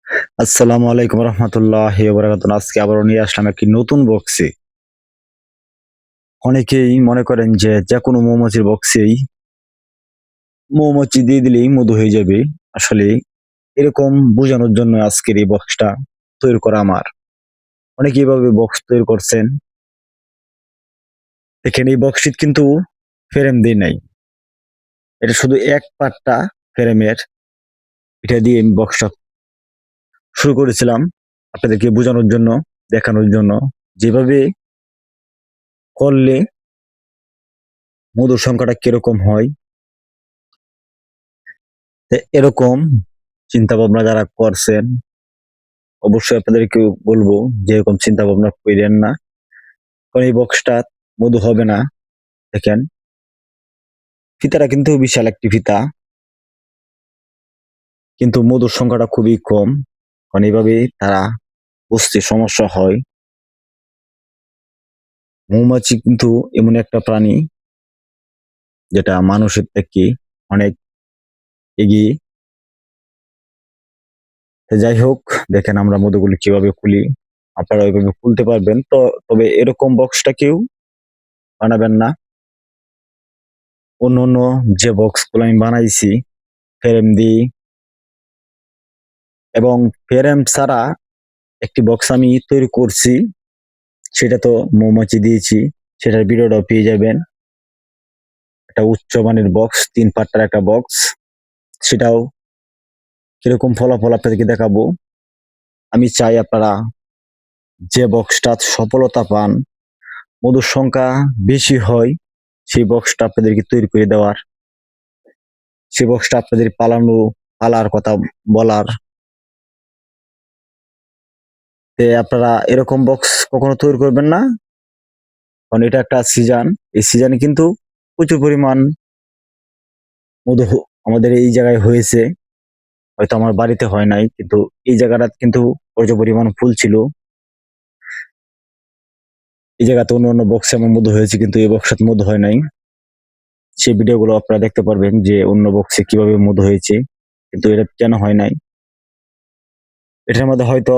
আসসালামু আলাইকুম রহমতুল্লাহি ওয়া বারাকাতুহু। আজকে আবারও নিয়ে আসলাম একটি নতুন বক্সে। অনেকেই মনে করেন যে যেকোনো মৌমাছির বক্সেই মৌমাছি দিয়ে দিলেই মধু হয়ে যাবে। আসলে এরকম বোঝানোর জন্য আজকের এই বক্সটা তৈরি করা আমার। অনেকে এভাবে বক্স তৈরি করছেন। দেখেন এই বক্সটি কিন্তু ফ্রেম দিয়ে নাই। এটা শুধু এক পার্টটা ফ্রেমের। এটা দিয়ে আমি বক্সটা শুরু করেছিলাম আপনাদেরকে বোঝানোর জন্য, দেখানোর জন্য যেভাবে করলে মধুর সংখ্যাটা কিরকম হয়। এরকম চিন্তা ভাবনা যারা করছেন অবশ্যই আপনাদেরকে বলবো যে এরকম চিন্তা ভাবনা করেন না, কারণ এই বক্সটা মধু হবে না। দেখেন ফিতাটা কিন্তু বিশাল একটি ফিতা, কিন্তু মধুর সংখ্যাটা খুবই কম, কারণ এইভাবে তারা বুঝতে সমস্যা হয়। মৌমাছি কিন্তু এমন একটা প্রাণী যেটা মানুষের থেকে অনেক এগিয়ে। যাই হোক, দেখেন আমরা মধুগুলি কিভাবে খুলি, আপনারা ওইভাবে খুলতে পারবেন তো। তবে এরকম বক্সটা কেউ বানাবেন না। অন্য অন্য যে বক্সগুলো আমি বানাইছি ফ্রেম দিয়ে এবং ফ্রেম ছাড়া একটি বক্স আমি তৈরি করছি, সেটা তো মৌমাছি দিয়েছি, সেটার ভিডিওটাও পেয়ে যাবেন। একটা উচ্চমানের বক্স, 3 পার্টের একটা বক্স, সেটাও কিরকম ফলাফল আপনাদেরকে দেখাবো। আমি চাই আপনারা যে বক্সটা সফলতা পান, মধুর সংখ্যা বেশি হয়, সেই বক্সটা আপনাদেরকে তৈরি করে দেওয়ার, সেই বক্সটা আপনাদের পালার কথা বলার। আপনারা এরকম বক্স কখনো তৈরি করবেন না, কারণ এটা একটা সিজন। এই সিজনে কিন্তু প্রচুর পরিমাণ মধু আমাদের এই জায়গায় হয়েছে। হয়তো আমার বাড়িতে হয় নাই, কিন্তু এই জায়গাটা কিন্তু প্রচুর পরিমাণ ফুল ছিল। এই জায়গাতে অন্য অন্য বক্সে আমার মধু হয়েছে, কিন্তু এই বক্সে মধু হয় নাই। সেই ভিডিওগুলো আপনারা দেখতে পারবেন যে অন্য বক্সে কিভাবে মধু হয়েছে, কিন্তু এটা কেন হয় নাই। এটার মধ্যে হয়তো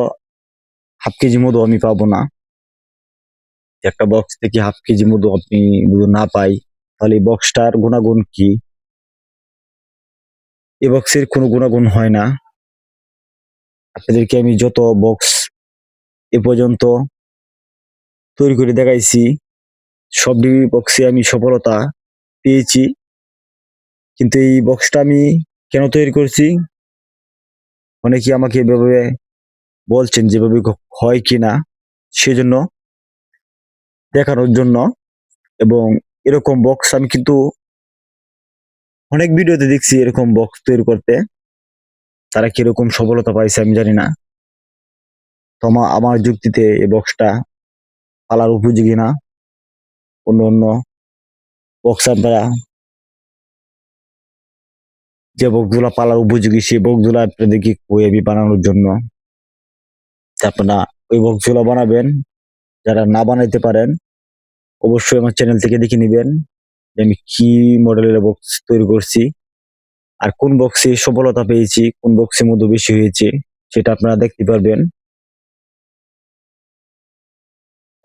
হাফ কেজি মধু আমি পাবো না। একটা বক্স থেকে হাফ কেজি মধু আপনি মধু না পাই, তাহলে এই বক্সটার গুণাগুণ কি? এই বক্সের কোনো গুণাগুণ হয় না। আপনাদেরকে আমি যত বক্স এ পর্যন্ত তৈরি করে দেখাইছি, সবটি বক্সে আমি সফলতা পেয়েছি। কিন্তু এই বক্সটা আমি কেন তৈরি করছি, অনেকে আমাকে এভাবে বলছেন যেভাবে হয় কিনা, সেজন্য দেখানোর জন্য। এবং এরকম বক্স আমি কিন্তু অনেক ভিডিওতে দেখছি এরকম বক্স তৈরি করতে, তারা কিরকম সফলতা পাইছে আমি জানি না। তো আমার যুক্তিতে এই বক্সটা পালার উপযোগী না। অন্য অন্য বক্স আপনারা যে বক্সগুলা পালার উপযোগী, সেই বক্সগুলা আপনাদেরকে ওয়েবি বানানোর জন্য আপনারা ওই বক্সগুলো বানাবেন। যারা না বানাইতে পারেন অবশ্যই আমার চ্যানেল থেকে দেখে নিবেন যে আমি কি মডেলের বক্স তৈরি করছি, আর কোন বক্সে সফলতা পেয়েছি, কোন বক্সে মধু বেশি হয়েছে, সেটা আপনারা দেখতে পারবেন।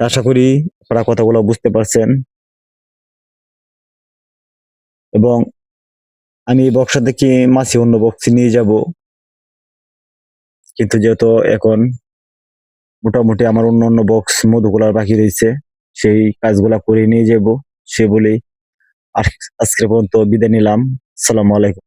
আশা করি আপনারা কথাগুলো বুঝতে পারছেন। এবং আমি এই বক্সটা থেকে মাছি অন্য বক্সে নিয়ে যাব, কিন্তু যেহেতু এখন মোটামুটি আমার অন্য অন্য বক্স মধুগুলার বাকি রয়েছে, সেই কাজগুলা করে নিয়ে যাব। সে বলেই আজকের পর্যন্ত বিদায় নিলাম। আসসালামু আলাইকুম।